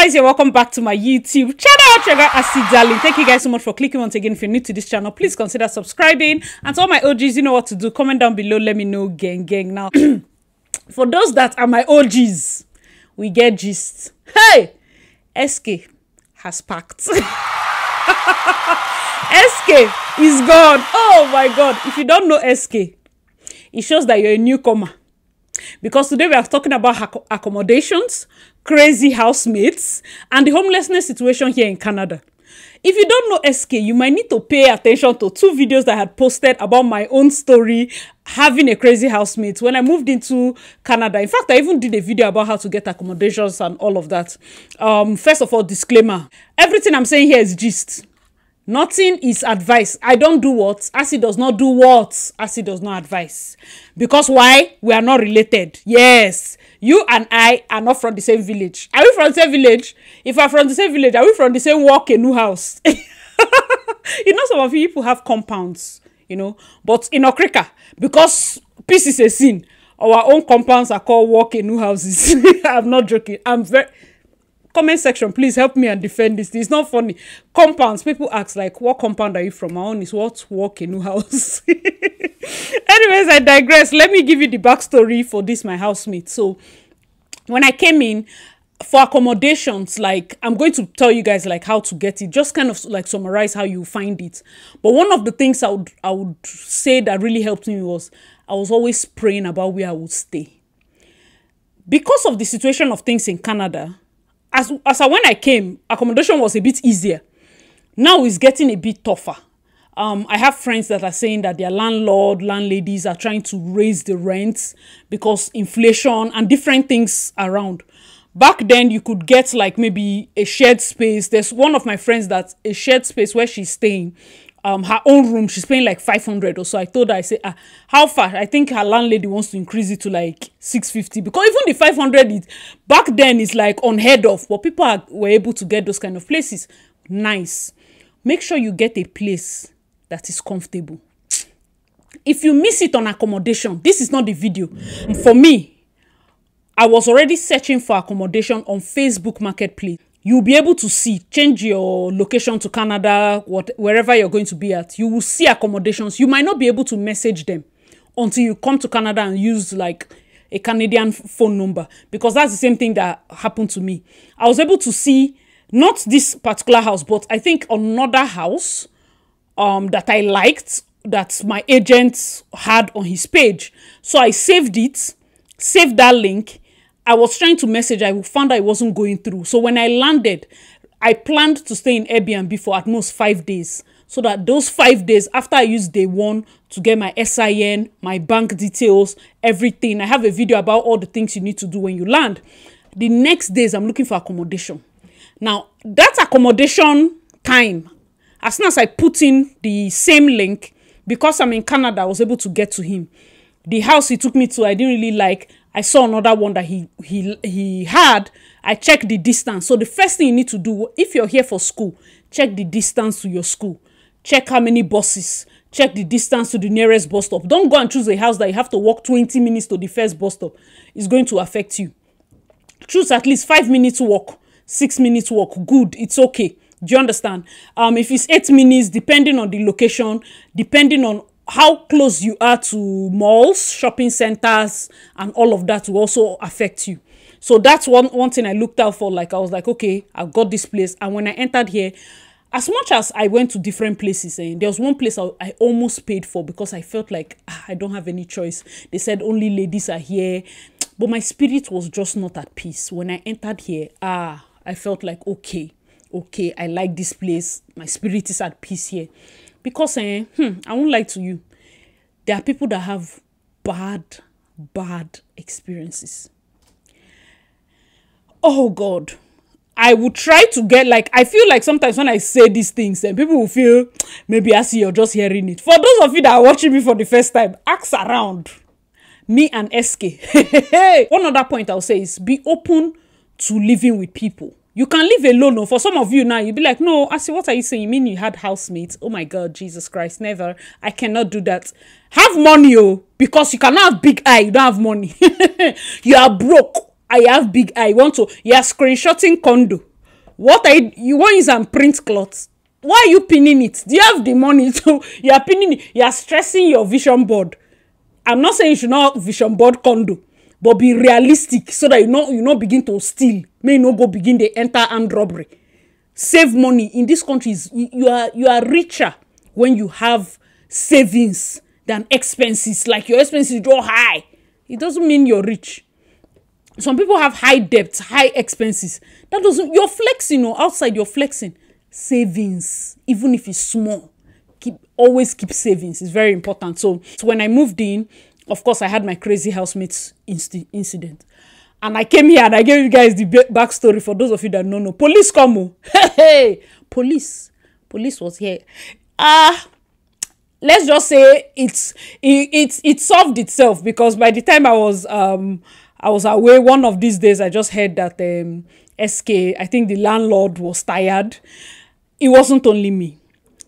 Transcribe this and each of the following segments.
guys, you're welcome back to my YouTube channel. Darlyn. Thank you guys so much for clicking once again. If you're new to this channel, please consider subscribing. And to all my OGs, you know what to do. Comment down below, let me know, gang. Now, for those that are my OGs, we get gist. Hey, SK has packed. SK is gone. Oh my God. If you don't know SK, it shows that you're a newcomer. Because today we are talking about accommodations, crazy housemates, and the homelessness situation here in Canada. If you don't know SK, you might need to pay attention to two videos that I had posted about my own story, having a crazy housemate when I moved into Canada. In fact, I even did a video about how to get accommodations and all of that. First of all, disclaimer. Everything I'm saying here is gist. Nothing is advice. I don't do what? ACCI does not do what? ACCI does not advise. Because why? We are not related. Yes. You and I are not from the same village. Are we from the same village? If we're from the same village, are we from the same walk a new house? You know, some of you people have compounds, you know. But in Okrika, because peace is a sin, our own compounds are called walk a new houses. I'm not joking. I'm very... Comment section, please help me and defend this. It's not funny. Compounds, people ask like, what compound are you from? My own is what? Walk a new house. Anyways, I digress. Let me give you the backstory for this my housemate. So when I came in for accommodations, like I'm going to tell you guys like how to get it, just kind of like summarize how you find it. But one of the things I would say that really helped me was I was always praying about where I would stay. Because of the situation of things in Canada, when I came, accommodation was a bit easier. Now it's getting a bit tougher. I have friends that are saying that their landladies are trying to raise the rents because inflation and different things around. Back then, you could get like maybe a shared space. There's one of my friends that's a shared space where she's staying. Her own room, she's paying like 500 or so. I told her, I said, how far? I think her landlady wants to increase it to like 650 because even the 500 back then is like unheard of, but people were able to get those kind of places. Nice. Make sure you get a place that is comfortable. If you miss it on accommodation, this is not the video. For me, I was already searching for accommodation on Facebook Marketplace. You'll be able to see, change your location to Canada, wherever you're going to be at. You will see accommodations. You might not be able to message them until you come to Canada and use like a Canadian phone number. Because that's the same thing that happened to me. I was able to see, not this particular house, but I think another house that I liked, that my agent had on his page. So I saved it, saved that link. I was trying to message, I found that it wasn't going through. So when I landed, I planned to stay in Airbnb for at most 5 days. So that those 5 days, after I used day one to get my SIN, my bank details, everything. I have a video about all the things you need to do when you land. The next days, I'm looking for accommodation. Now, that accommodation time, as soon as I put in the same link, because I'm in Canada, I was able to get to him. The house he took me to, I didn't really like. I saw another one that he had. I checked the distance. So the first thing you need to do, if you're here for school, check the distance to your school. Check how many buses. Check the distance to the nearest bus stop. Don't go and choose a house that you have to walk 20 minutes to the first bus stop. It's going to affect you. Choose at least 5 minutes walk, 6 minutes walk. Good, it's okay. Do you understand? If it's 8 minutes, depending on the location, depending on how close you are to malls, shopping centers, and all of that will also affect you. So that's one thing I looked out for. Like I was like, okay, I've got this place. And when I entered here, as much as I went to different places, there was one place I almost paid for because I felt like I don't have any choice. They said only ladies are here. But my spirit was just not at peace. When I entered here, I felt like, okay, I like this place. My spirit is at peace here. Because, I won't lie to you, there are people that have bad experiences. Oh, God. I would try to get, like, I feel like sometimes when I say these things, then people will feel, maybe I see you're just hearing it. For those of you that are watching me for the first time, ask around. Me and SK. One other point I'll say is be open to living with people. You can live alone. For some of you now, you'll be like, no, Asi, what are you saying? You mean you had housemates? Oh my God, Jesus Christ, never. I cannot do that. Have money, because you cannot have big eye. You don't have money. You are broke. I have big eye. You are screenshotting condo. What are you want to use and print cloth? Why are you pinning it? Do you have the money to, you are pinning it, you are stressing your vision board. I'm not saying you should not vision board condo, but be realistic so that you not begin to steal. May you not go begin to enter armed robbery. Save money. In these countries, you are richer when you have savings than expenses. Like your expenses go high. It doesn't mean you're rich. Some people have high debts, high expenses. That doesn't, you're flexing or outside you're flexing. Savings, even if it's small, always keep savings. It's very important. So when I moved in, of course, I had my crazy housemates incident. And I came here and I gave you guys the backstory for those of you that don't know. Police come. Hey, police was here. Let's just say it solved itself, because by the time I was away one of these days, I just heard that SK, I think the landlord was tired. It wasn't only me.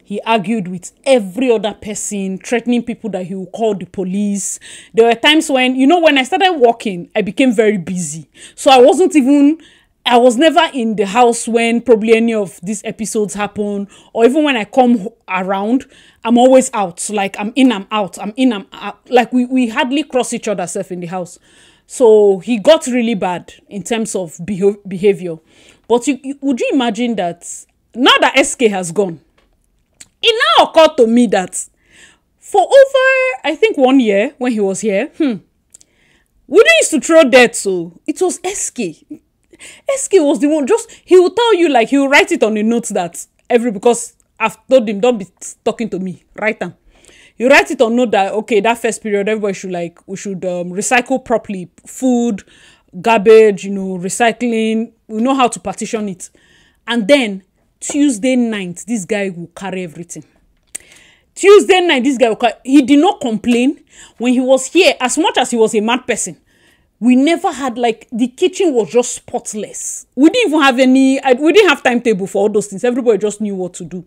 He argued with every other person, threatening people that he would call the police. There were times when, when I started working, I became very busy. So I was never in the house when probably any of these episodes happen, or even when I come around, I'm always out. Like I'm in, I'm out, I'm in, I'm out. Like we hardly cross each other self in the house. So he got really bad in terms of behavior. But would you imagine that now that SK has gone, it now occurred to me that for over, I think 1 year when he was here, we didn't used to throw dirt, so it was SK. SK was the one, he will tell you, like, he will write it on the notes that because I've told him, don't be talking to me, write them. You write it on note that, okay, that first period, everybody should we should recycle properly, food, garbage, recycling, we know how to partition it. And then Tuesday night, this guy will carry everything. Tuesday night, this guy he did not complain when he was here, as much as he was a mad person. We never had, the kitchen was just spotless. We didn't even have we didn't have timetable for all those things. Everybody just knew what to do.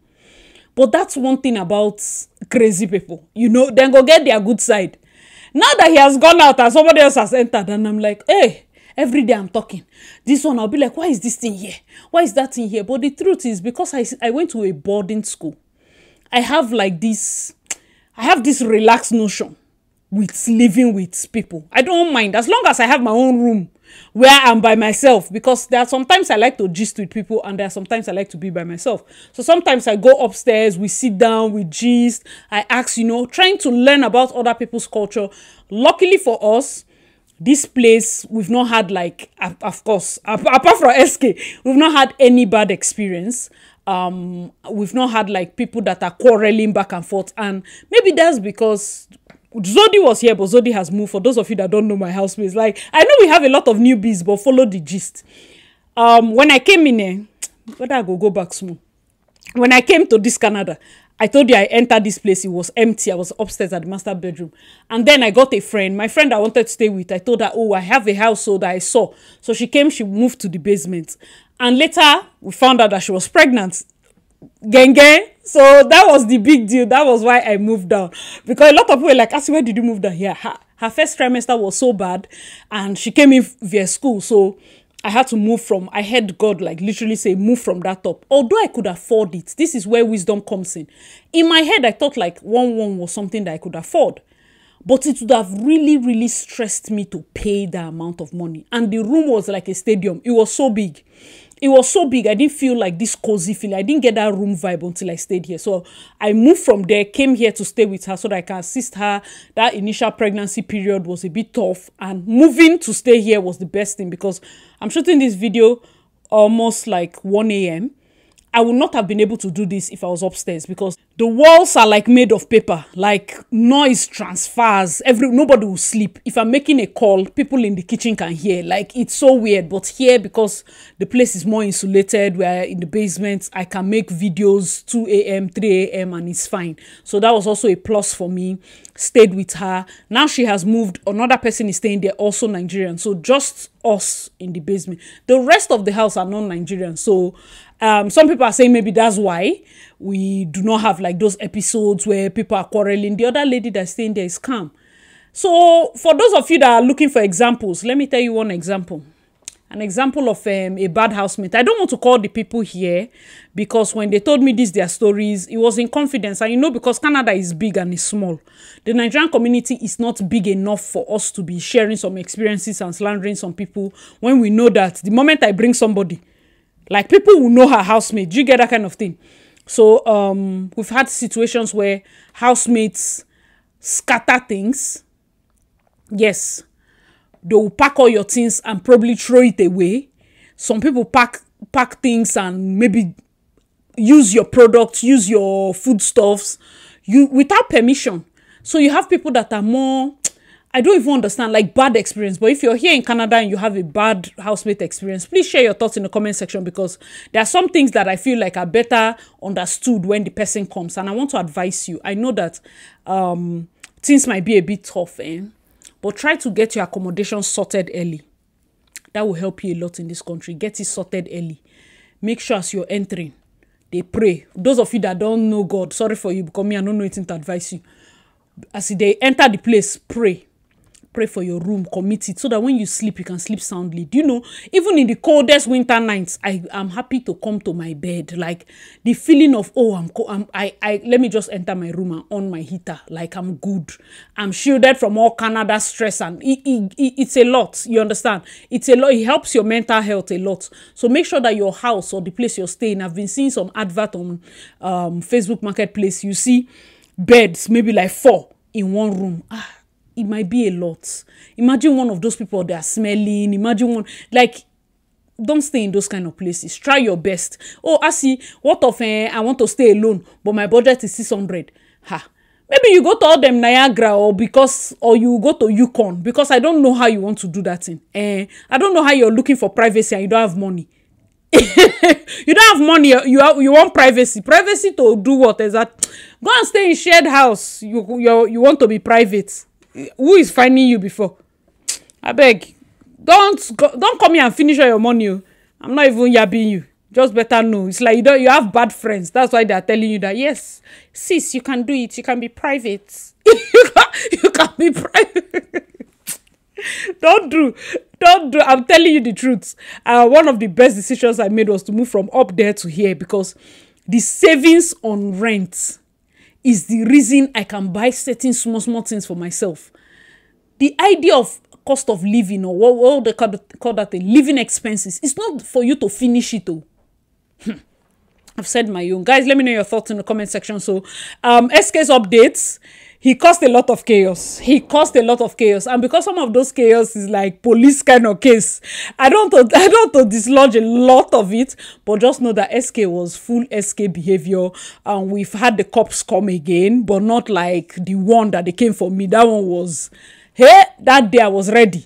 But that's one thing about crazy people, then go get their good side. Now that he has gone out and somebody else has entered, and I'm like, hey, every day I'm talking. This one, I'll be like, why is this thing here? Why is that thing here? But the truth is, because I went to a boarding school, I have this relaxed notion with living with people. I don't mind, as long as I have my own room where I'm by myself, because there are sometimes I like to gist with people and there are sometimes I like to be by myself. So sometimes I go upstairs, we sit down, we gist, I ask, trying to learn about other people's culture. Luckily for us, this place, we've not had of course, apart from SK, we've not had any bad experience. We've not had people that are quarreling back and forth, and maybe that's because Zodi was here, but Zodi has moved. For those of you that don't know my housemates, I know we have a lot of newbies, but follow the gist. When I came in, whether I go back small. When I came to this Canada, I told you I entered this place, it was empty. I was upstairs at the master bedroom. And then I got a friend. My friend I wanted to stay with, I told her, oh, I have a household that I saw. So she came, she moved to the basement. And later, we found out that she was pregnant. Genge. So that was the big deal. That was why I moved down. Because a lot of people were like, where did you move down here? Her first trimester was so bad. And she came in via school. So I had to move from, I heard God literally say, move from that top. Although I could afford it. This is where wisdom comes in. In my head, I thought 1-1 was something that I could afford. But it would have really, really stressed me to pay the amount of money. And the room was like a stadium. It was so big. It was so big, I didn't feel like this cozy feeling. I didn't get that room vibe until I stayed here. So I moved from there, came here to stay with her so that I can assist her. That initial pregnancy period was a bit tough. And moving to stay here was the best thing, because I'm shooting this video almost 1 a.m. I would not have been able to do this if I was upstairs, because the walls are made of paper, noise transfers. Nobody will sleep. If I'm making a call, people in the kitchen can hear. It's so weird. But here, because the place is more insulated, we're in the basement, I can make videos 2 a.m., 3 a.m. and it's fine. So that was also a plus for me. Stayed with her. Now she has moved. Another person is staying there, also Nigerian. So just us in the basement. The rest of the house are non-Nigerian. So some people are saying maybe that's why we do not have those episodes where people are quarreling. The other lady that's staying there is calm. So for those of you that are looking for examples, let me tell you one example. an example of a bad housemate. I don't want to call the people here because when they told me their stories, it was in confidence. And you know, because Canada is big and is small, the Nigerian community is not big enough for us to be sharing some experiences and slandering some people when we know that the moment I bring somebody, like people will know her housemate. Do you get that kind of thing? So we've had situations where housemates scatter things. Yes, they will pack all your things and probably throw it away. Some people pack things and maybe use your products, use your foodstuffs, without permission. So you have people that are more, I don't even understand, like bad experience. But if you're here in Canada and you have a bad housemate experience, please share your thoughts in the comment section, because there are some things that I feel like are better understood when the person comes. And I want to advise you. I know that things might be a bit tough, but try to get your accommodation sorted early. That will help you a lot in this country. Get it sorted early. Make sure as you're entering, they pray. Those of you that don't know God, sorry for you, because me, I don't know anything to advise you. As they enter the place, pray. Pray for your room, commit it, so that when you sleep, you can sleep soundly. Do you know, even in the coldest winter nights, I'm happy to come to my bed. Like the feeling of, oh, let me just enter my room and on my heater. Like I'm good. I'm shielded from all Canada stress, and it's a lot. You understand? It's a lot. It helps your mental health a lot. So make sure that your house or the place you're staying, I've been seeing some advert on Facebook Marketplace. You see beds, maybe like 4 in one room. It might be a lot. Imagine one of those people that are smelling. Imagine one, like, don't stay in those kind of places. Try your best. Oh, I see. What of I want to stay alone, but my budget is 600. Maybe you go to all them Niagara, or you go to Yukon, because I don't know how you want to do that thing. I don't know how you're looking for privacy and you don't have money. You don't have money. You want privacy. Privacy to do what is that? Go and stay in shared house. You want to be private. Who is finding you before? I beg, don't come here and finish all your money. I'm not even yabbing you. Just better know. It's like you have bad friends. That's why they are telling you that, yes, sis, you can do it. You can be private. you can be private. Don't do. I'm telling you the truth. One of the best decisions I made was to move from up there to here, because the savings on rent is the reason I can buy certain small things for myself. The idea of cost of living, or what they call that thing, living expenses, it's not for you to finish it. I've said my own. Guys, let me know your thoughts in the comment section. So, SK's updates. He caused a lot of chaos. And because some of those chaos is like police kind of case, I don't want to dislodge a lot of it, but just know that SK was full SK behavior. And we've had the cops come again, but not like the one that they came for me. That one was, hey, that day I was ready.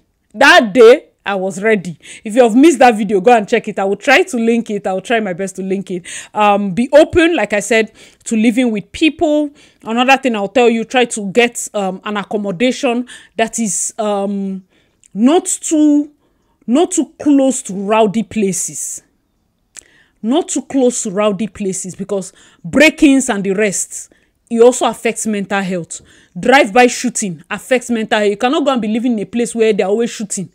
If you have missed that video, go and check it. I will try to link it. I will try my best to link it. Be open, like I said, to living with people. Another thing I'll tell you, try to get an accommodation that is not too close to rowdy places. Not too close to rowdy places, because break-ins and the rest, it also affects mental health. Drive-by shooting affects mental health. You cannot go and be living in a place where they're always shooting.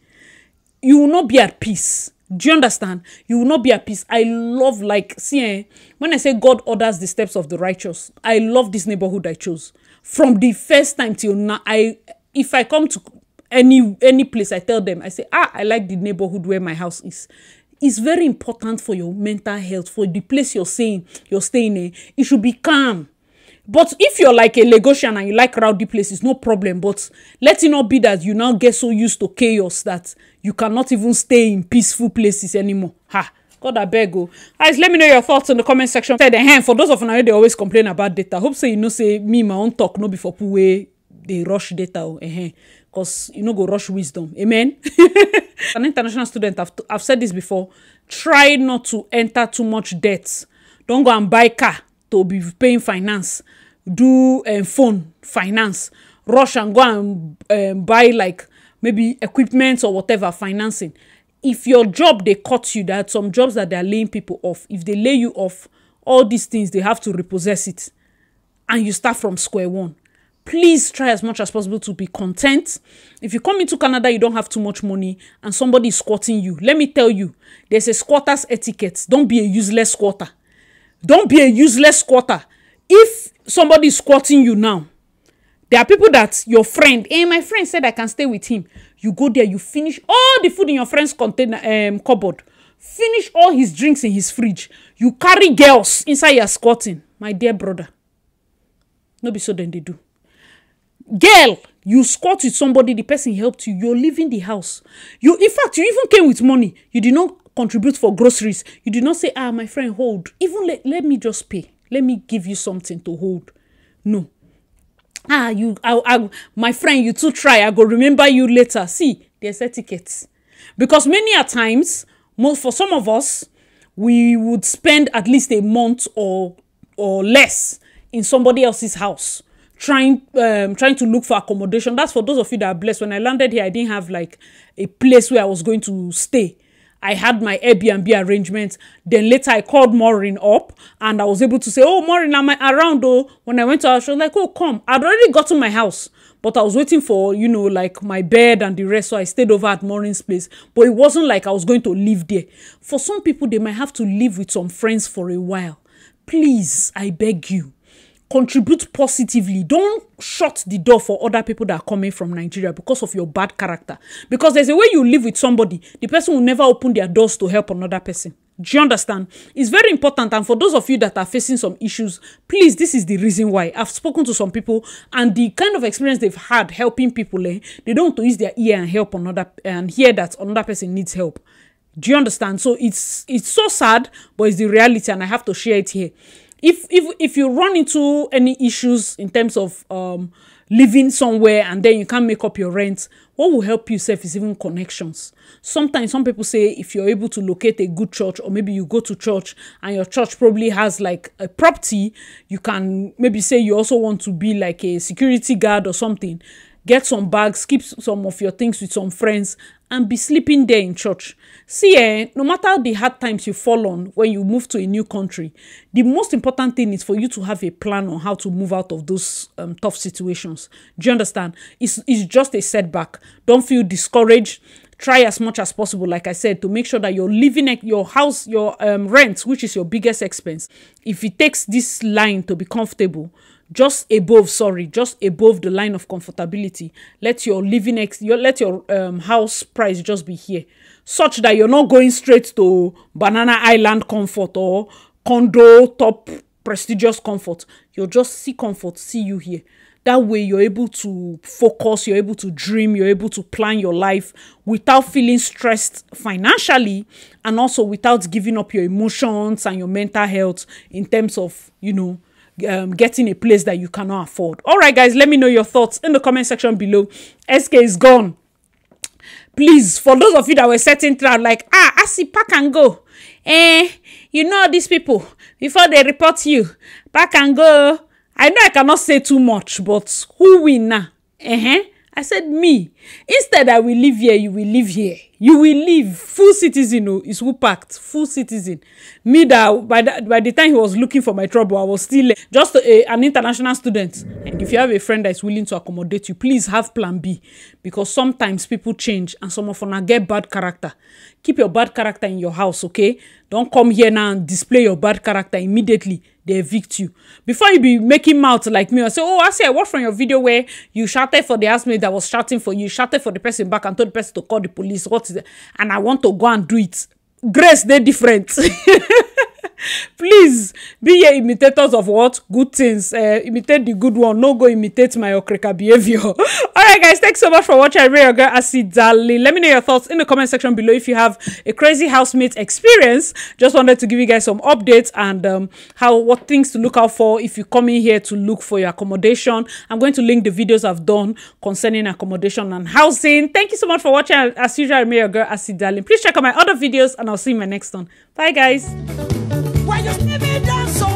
You will not be at peace. Do you understand? You will not be at peace. I love, like, see, when I say God orders the steps of the righteous, I love this neighborhood I chose. From the first time till now, if I come to any place, I tell them, I say, I like the neighborhood where my house is. It's very important for your mental health, for the place you're staying in. It should be calm. But if you're like a Lagosian and you like rowdy places, no problem. But let it not be that you now get so used to chaos that you cannot even stay in peaceful places anymore. God, I beg you. Guys, let me know your thoughts in the comment section. For those of you, they always complain about data. Hope say, say me, my own talk, no before people way they rush data. Because go rush wisdom. Amen. An international student, I've said this before. Try not to enter too much debt. Don't go and buy car to be paying finance. Do phone finance. Rush and go and buy like maybe equipment or whatever, financing. If your job, they cut you, there are some jobs that they're laying people off. If they lay you off, all these things, they have to repossess it. And you start from square one. Please try as much as possible to be content. If you come into Canada, you don't have too much money and somebody is squatting you. Let me tell you, there's a squatter's etiquette. Don't be a useless squatter. Don't be a useless squatter. If somebody is squatting you now, there are people that your friend, my friend said I can stay with him. You go there, you finish all the food in your friend's container cupboard. Finish all his drinks in his fridge. You carry girls inside your squatting. My dear brother. No be so then they do. Girl, you squat with somebody, the person helped you. You're leaving the house. In fact, you even came with money. You did not contribute for groceries. You did not say, my friend, hold. Even let me just pay. Let me give you something to hold. No. My friend, you too try. I go remember you later. See, there's etiquette. Because many a times, for some of us, we would spend at least a month or less in somebody else's house, trying to look for accommodation. That's for those of you that are blessed. When I landed here, I didn't have like a place where I was going to stay. I had my Airbnb arrangement. Then later I called Maureen up and I was able to say, oh, Maureen, am I around? Oh, when I went to her, she was like, oh, come. I'd already gotten my house, but I was waiting for, like my bed and the rest. So I stayed over at Maureen's place, but it wasn't like I was going to live there. For some people, they might have to live with some friends for a while. Please, I beg you, contribute positively. Don't shut the door for other people that are coming from Nigeria because of your bad character. Because there's a way you live with somebody, the person will never open their doors to help another person. Do you understand? It's very important. And for those of you that are facing some issues, please, this is the reason why. I've spoken to some people and the kind of experience they've had helping people, they don't want to use their ear and help another and hear that another person needs help. Do you understand? So it's so sad, but it's the reality and I have to share it here. If you run into any issues in terms of living somewhere and then you can't make up your rent, what will help you save is even connections. Sometimes some people say if you're able to locate a good church, or maybe you go to church and your church probably has like a property, you can maybe say you also want to be like a security guard or something. Get some bags, keep some of your things with some friends, and be sleeping there in church. See, no matter the hard times you fall on when you move to a new country, the most important thing is for you to have a plan on how to move out of those tough situations. Do you understand? It's just a setback. Don't feel discouraged. Try as much as possible, like I said, to make sure that you're living at your house, your rent, which is your biggest expense. If it takes this line to be comfortable, just above the line of comfortability, let your house price just be here, such that you're not going straight to Banana Island comfort or condo top prestigious comfort. You'll just see comfort, see you here. That way you're able to focus, you're able to dream, you're able to plan your life without feeling stressed financially, and also without giving up your emotions and your mental health in terms of, getting a place that you cannot afford. All right, guys, let me know your thoughts in the comment section below. SK is gone. Please, for those of you that were setting trap like, I see pack and go. These people, before they report you, pack and go. I know I cannot say too much, but who win now? I said me. Instead, I will live here, you will live here. You will live. Full citizen is who packed. Full citizen. Me that by the time he was looking for my trouble, I was still just an international student. And if you have a friend that is willing to accommodate you, please have plan B. Because sometimes people change and some of them get bad character. Keep your bad character in your house, okay? Don't come here now and display your bad character immediately. They evict you. Before you be making mouth like me or say, oh, I watched from your video where you shouted for the housemate that was shouting for you, shouted for the person back and told the person to call the police. What is it? And I want to go and do it. Grace, they're different. Please be your imitators of what? Good things. Imitate the good one. No go imitate my okreka behavior. Alright, guys, thanks so much for watching. I really your girl Darlyns. Let me know your thoughts in the comment section below. If you have a crazy housemate experience, just wanted to give you guys some updates and what things to look out for if you come in here to look for your accommodation. I'm going to link the videos I've done concerning accommodation and housing. Thank you so much for watching. As usual, I your girl Darlyns. Please check out my other videos and I'll see you in my next one. Bye, guys. Why you leave me down so